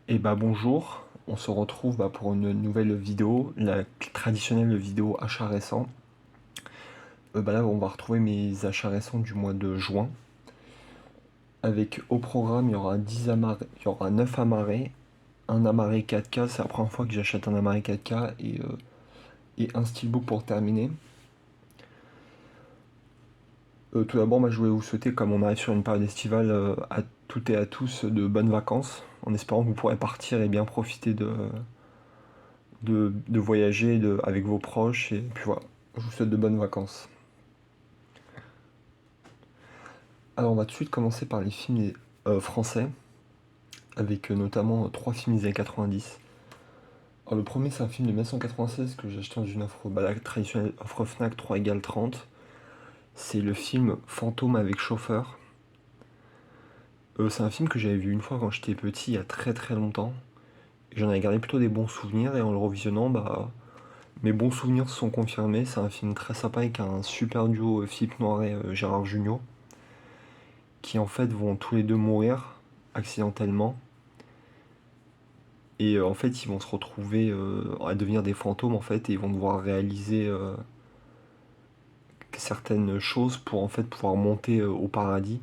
Et bah bonjour, on se retrouve pour une nouvelle vidéo, la traditionnelle vidéo achat récent. Là on va retrouver mes achats récents du mois de juin. Avec au programme il y aura 10 amarrés, il y aura 9 amarrés, un amarré 4K, c'est la première fois que j'achète un amarré 4K et un steelbook pour terminer. Tout d'abord moi je voulais vous souhaiter, comme on arrive sur une période estivale, à toutes et à tous de bonnes vacances, en espérant que vous pourrez partir et bien profiter de voyager avec vos proches. Et puis voilà, je vous souhaite de bonnes vacances. Alors on va tout de suite commencer par les films français, avec notamment trois films des années 90. Alors le premier c'est un film de 1996 que j'ai acheté dans une offre, la traditionnelle offre Fnac 3 égale 30. C'est le film Fantôme avec chauffeur. C'est un film que j'avais vu une fois quand j'étais petit, il y a très très longtemps. J'en avais gardé plutôt des bons souvenirs et en le revisionnant, mes bons souvenirs se sont confirmés. C'est un film très sympa avec un super duo Philippe Noiret, Gérard Jugnot, qui en fait vont tous les deux mourir accidentellement. Et en fait, ils vont se retrouver à devenir des fantômes en fait, et ils vont devoir réaliser certaines choses pour en fait pouvoir monter au paradis.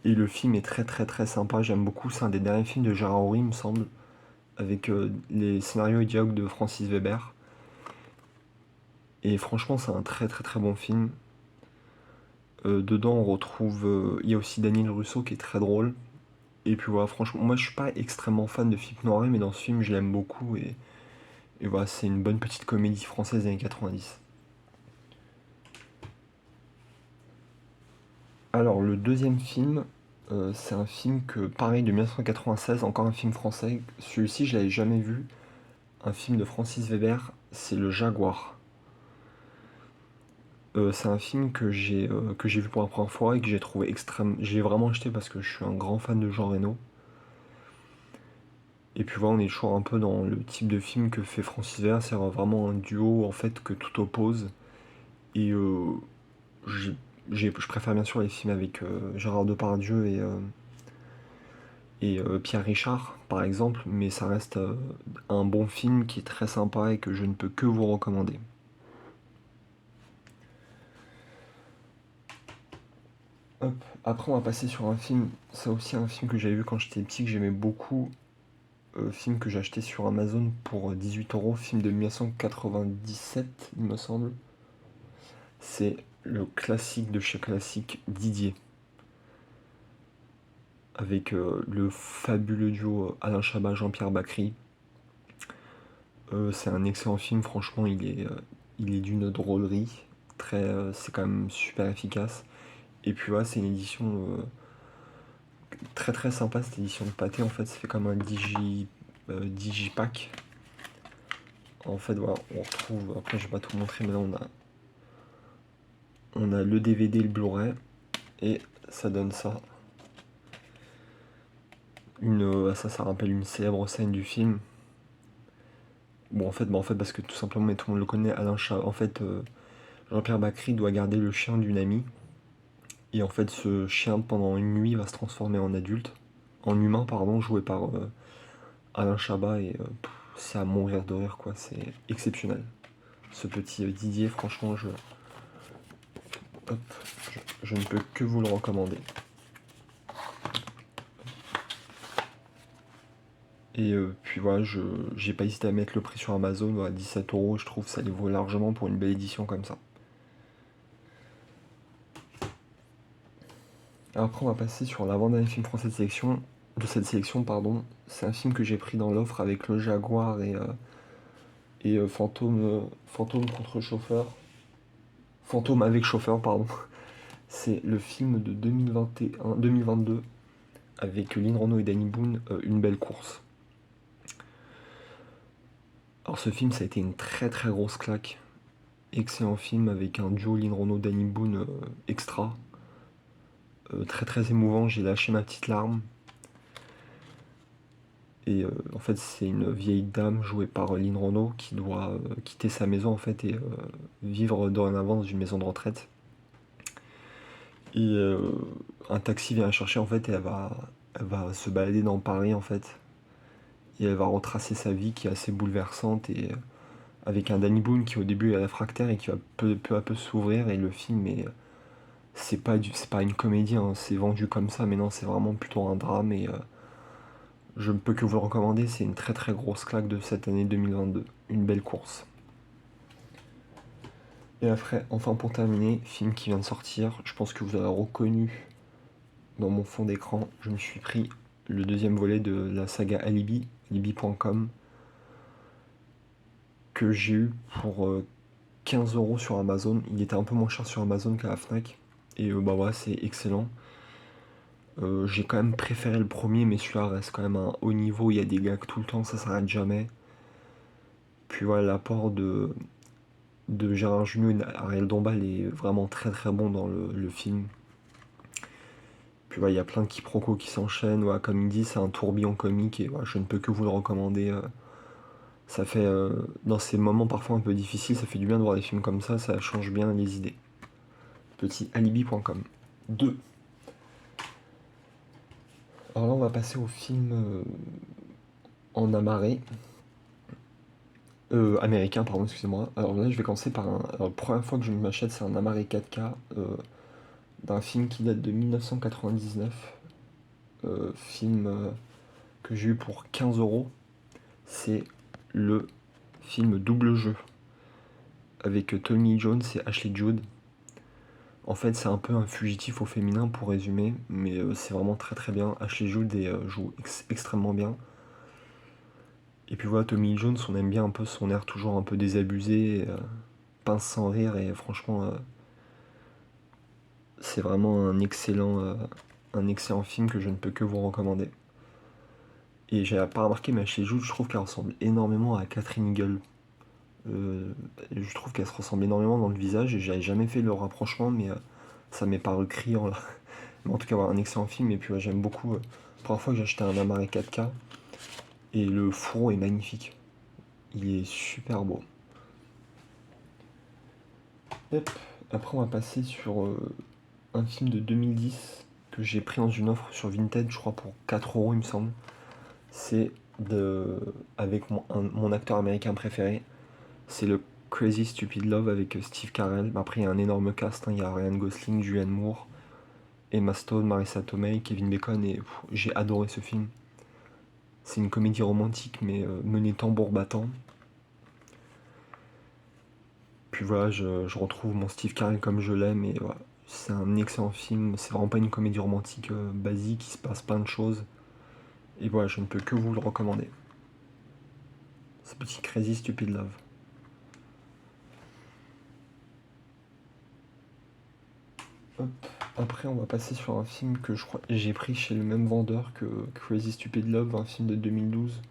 Et le film est très très très sympa, j'aime beaucoup. C'est un des derniers films de Gérard Horry, il me semble, avec les scénarios et dialogues de Francis Weber. Et franchement, c'est un très très très bon film. Dedans, on retrouve. Il y a aussi Daniel Russo qui est très drôle. Et puis voilà, franchement, moi je suis pas extrêmement fan de Philippe Noiret, mais dans ce film, je l'aime beaucoup. Et voilà, c'est une bonne petite comédie française des années 90. Alors, le deuxième film, c'est un film que, pareil, de 1996, encore un film français. Celui-ci, je l'avais jamais vu. Un film de Francis Weber, c'est Le Jaguar. C'est un film que j'ai vu pour la première fois et que j'ai trouvé extrême. J'ai vraiment acheté parce que je suis un grand fan de Jean Reno. Et puis voilà, on est toujours un peu dans le type de film que fait Francis Weber, c'est vraiment un duo en fait que tout oppose. Et j'ai- je préfère bien sûr les films avec Gérard Depardieu et Pierre Richard, par exemple, mais ça reste un bon film qui est très sympa et que je ne peux que vous recommander. Hop. Après, on va passer sur un film, ça aussi un film que j'avais vu quand j'étais petit, que j'aimais beaucoup, film que j'ai acheté sur Amazon pour 18 euros, film de 1997, il me semble. C'est le classique de chez Classique, Didier, avec le fabuleux duo Alain Chabat, Jean-Pierre Bacry. C'est un excellent film, franchement, il est d'une drôlerie, c'est quand même super efficace. Et puis voilà, c'est une édition très très sympa, cette édition de pâté, en fait, ça fait comme un digipack. En fait, voilà, on retrouve, après je vais pas tout montrer, mais là on a le DVD et le Blu-ray, et ça donne ça. Ça rappelle une célèbre scène du film. Bon, en fait, parce que tout simplement, mais tout le monde le connaît, Alain Chabat, en fait, Jean-Pierre Bacry doit garder le chien d'une amie. Et en fait, ce chien, pendant une nuit, va se transformer en adulte, en humain, pardon, joué par Alain Chabat. Et c'est à mourir de rire, quoi. C'est exceptionnel. Ce petit Didier, franchement, hop, je ne peux que vous le recommander. Et puis voilà, j'ai pas hésité à mettre le prix sur Amazon à 17 euros. Je trouve que ça les vaut largement pour une belle édition comme ça. Après, on va passer sur l'avant-dernier film français de cette sélection, pardon. C'est un film que j'ai pris dans l'offre avec Le Jaguar et Fantôme contre chauffeur. Fantôme avec chauffeur, pardon. C'est le film de 2022 avec Lynn Renault et Danny Boone, Une belle course. Alors ce film, ça a été une très très grosse claque. Excellent film avec un duo Lynn Renault, Danny Boone extra. Très très émouvant, j'ai lâché ma petite larme. Et en fait, c'est une vieille dame jouée par Lynn Renault qui doit quitter sa maison en fait et vivre dorénavant dans une maison de retraite. Et un taxi vient la chercher en fait et elle va se balader dans Paris en fait. et elle va retracer sa vie qui est assez bouleversante et avec un Danny Boone qui au début est réfractaire et qui va peu à peu s'ouvrir et le film est c'est pas une comédie, hein, c'est vendu comme ça, mais non, c'est vraiment plutôt un drame et je ne peux que vous le recommander, c'est une très très grosse claque de cette année 2022, une belle course. Et après, enfin pour terminer, film qui vient de sortir, je pense que vous avez reconnu dans mon fond d'écran, je me suis pris le deuxième volet de la saga Alibi, alibi.com, que j'ai eu pour 15 € sur Amazon. Il était un peu moins cher sur Amazon qu'à la Fnac. Et bah voilà, c'est excellent. J'ai quand même préféré le premier, mais celui-là reste quand même un haut niveau. Il y a des gags tout le temps, ça s'arrête jamais. Puis voilà, l'apport de Gérard Jugnot et d'Ariel Dombal est vraiment très très bon dans le film. Puis voilà, il y a plein de quiproquos qui s'enchaînent. Voilà, comme il dit, c'est un tourbillon comique et voilà, je ne peux que vous le recommander. Ça fait, dans ces moments parfois un peu difficiles, ça fait du bien de voir des films comme ça change bien les idées. Petit alibi.com. 2. Alors là, on va passer au film en amarré. Américain, pardon, excusez-moi. Alors là, je vais commencer par un. Alors, la première fois que je m'achète, c'est un amarré 4K d'un film qui date de 1999. Film que j'ai eu pour 15 €. C'est le film Double Jeu avec Tommy Lee Jones et Ashley Judd. En fait, c'est un peu un fugitif au féminin pour résumer, mais c'est vraiment très très bien. Ashley Judd joue extrêmement bien. Et puis voilà, Tommy Lee Jones, on aime bien un peu son air toujours un peu désabusé, pince sans rire, et franchement, c'est vraiment un excellent film que je ne peux que vous recommander. Et j'ai pas remarqué, mais Ashley Judd, je trouve qu'elle ressemble énormément à Catherine Hegel. Je trouve qu'elle se ressemble énormément dans le visage, et j'avais jamais fait le rapprochement, mais ça m'est paru criant là. Mais en tout cas, voilà, un excellent film, et puis ouais, j'aime beaucoup. La première fois que j'ai acheté un amarré 4K, et le fourreau est magnifique. Il est super beau. Hop. Après, on va passer sur un film de 2010 que j'ai pris dans une offre sur Vinted, je crois pour 4 € il me semble. C'est avec mon acteur américain préféré. C'est le Crazy Stupid Love avec Steve Carell. Après, il y a un énorme cast, hein. Il y a Ryan Gosling, Julianne Moore, Emma Stone, Marissa Tomei, Kevin Bacon, et j'ai adoré ce film. C'est une comédie romantique, mais menée tambour battant. Puis voilà, je retrouve mon Steve Carell comme je l'aime, et voilà, c'est un excellent film. C'est vraiment pas une comédie romantique basique, il se passe plein de choses. Et voilà, je ne peux que vous le recommander. Ce petit Crazy Stupid Love. Hop. Après, on va passer sur un film que je crois j'ai pris chez le même vendeur que Crazy Stupid Love, un film de 2012.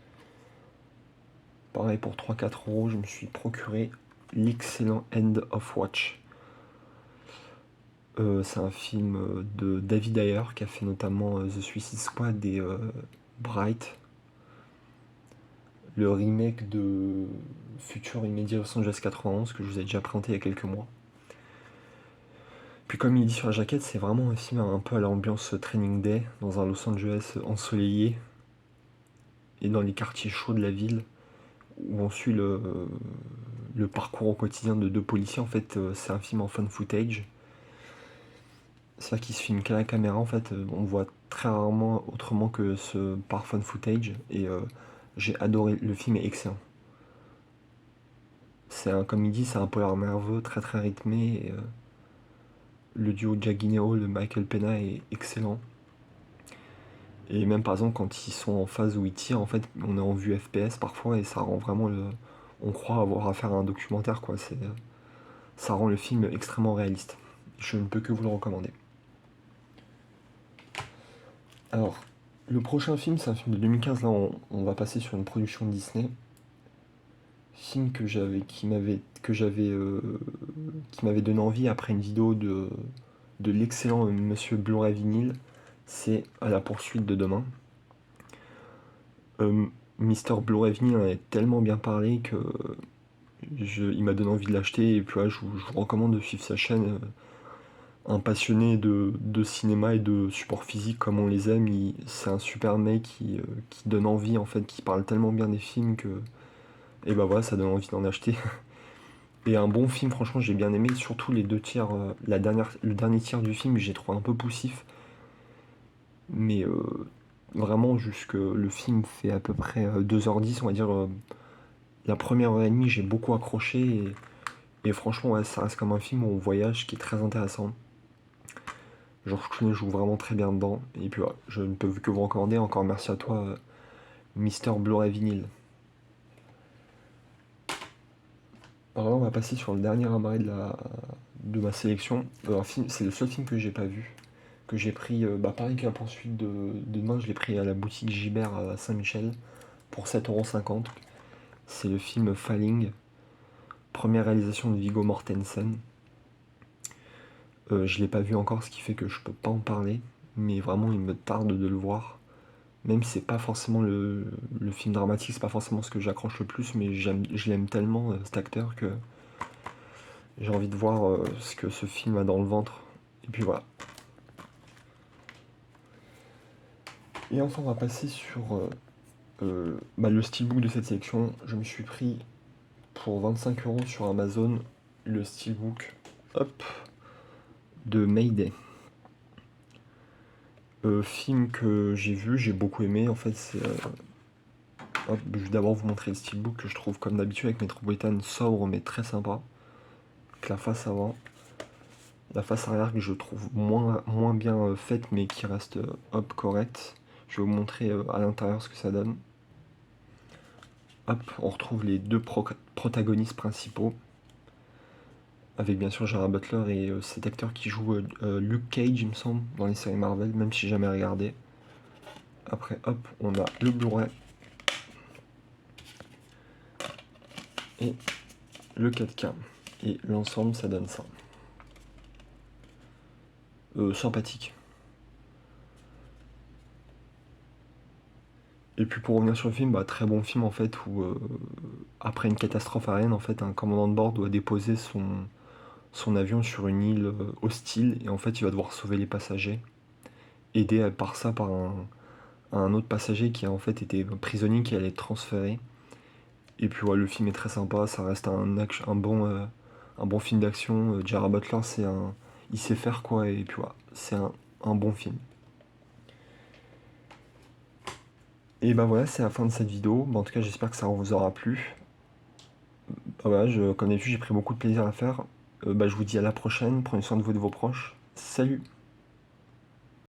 Pareil, pour 3-4 €, je me suis procuré l'excellent End of Watch. C'est un film de David Ayer qui a fait notamment The Suicide Squad et Bright, le remake de Futur Immédiat Los Angeles 91 que je vous ai déjà présenté il y a quelques mois. Puis comme il dit sur la jaquette, c'est vraiment un film un peu à l'ambiance Training Day, dans un Los Angeles ensoleillé et dans les quartiers chauds de la ville, où on suit le parcours au quotidien de deux policiers. En fait, c'est un film en fan footage. C'est-à-dire qu'il se filme qu'à la caméra, en fait, on voit très rarement autrement que ce par fan footage, et j'ai adoré, le film est excellent. Comme il dit, c'est un polar nerveux, très très rythmé, et le duo Jack Guinneo de Michael Pena est excellent. Et même par exemple quand ils sont en phase où ils tirent, en fait, on est en vue FPS parfois, et ça rend vraiment on croit avoir affaire à un documentaire, quoi. Ça rend le film extrêmement réaliste. Je ne peux que vous le recommander. Alors, le prochain film, c'est un film de 2015. Là, on va passer sur une production Disney. Film qui m'avait donné envie après une vidéo de l'excellent Monsieur Blu-ray Vinyl. C'est À la poursuite de demain. Mister Blu-ray Vinyl en a tellement bien parlé que il m'a donné envie de l'acheter. Et puis là, je vous recommande de suivre sa chaîne. un passionné de cinéma et de support physique comme on les aime. C'est un super mec qui donne envie, en fait, qui parle tellement bien des films que, et bah voilà, ça donne envie d'en acheter. Et un bon film, franchement, j'ai bien aimé, surtout les deux tiers, le dernier tiers du film, j'ai trouvé un peu poussif, mais vraiment, jusque le film fait à peu près 2h10, on va dire, la première heure et demie, j'ai beaucoup accroché, et franchement, ouais, ça reste comme un film où on voyage qui est très intéressant. George Clooney joue vraiment très bien dedans. Et puis voilà, je ne peux que vous recommander. Encore merci à toi, Mister Blu-ray Vinyl. Alors là, on va passer sur le dernier arrêt de ma sélection. C'est le seul film que j'ai pas vu. Que j'ai pris, pareil que la poursuite de demain, je l'ai pris à la boutique Gibert à Saint-Michel pour 7,50 €. C'est le film Falling, première réalisation de Viggo Mortensen. Je l'ai pas vu encore, ce qui fait que je peux pas en parler. Mais vraiment, il me tarde de le voir. Même si c'est pas forcément le film dramatique, c'est pas forcément ce que j'accroche le plus, mais je l'aime tellement, cet acteur, que j'ai envie de voir ce que ce film a dans le ventre. Et puis voilà. Et enfin, on va passer sur le steelbook de cette sélection. Je me suis pris pour 25 € sur Amazon le steelbook, hop, de Mayday. Film que j'ai vu, j'ai beaucoup aimé. En fait, je vais d'abord vous montrer le steelbook que je trouve comme d'habitude avec Metropolitan sobre mais très sympa. Avec la face avant. La face arrière que je trouve moins bien faite mais qui reste hop correcte. Je vais vous montrer à l'intérieur ce que ça donne. Hop, on retrouve les deux protagonistes principaux. Avec bien sûr Gerard Butler et cet acteur qui joue Luke Cage, il me semble, dans les séries Marvel, même si j'ai jamais regardé. Après, hop, on a le Blu-ray et le 4K. Et l'ensemble, ça donne ça. Sympathique. Et puis pour revenir sur le film, très bon film en fait, où après une catastrophe aérienne, en fait, un commandant de bord doit déposer son avion sur une île hostile, et en fait, il va devoir sauver les passagers, aidé par un autre passager qui a en fait été prisonnier, qui allait être transféré. Et puis ouais, le film est très sympa, ça reste un bon film d'action. Gerard Butler, il sait faire quoi, et puis voilà, c'est un bon film. Et bah voilà, c'est la fin de cette vidéo. En tout cas, j'espère que ça vous aura plu. Voilà, comme d'habitude, j'ai pris beaucoup de plaisir à faire. Je vous dis à la prochaine, prenez soin de vous et de vos proches. Salut!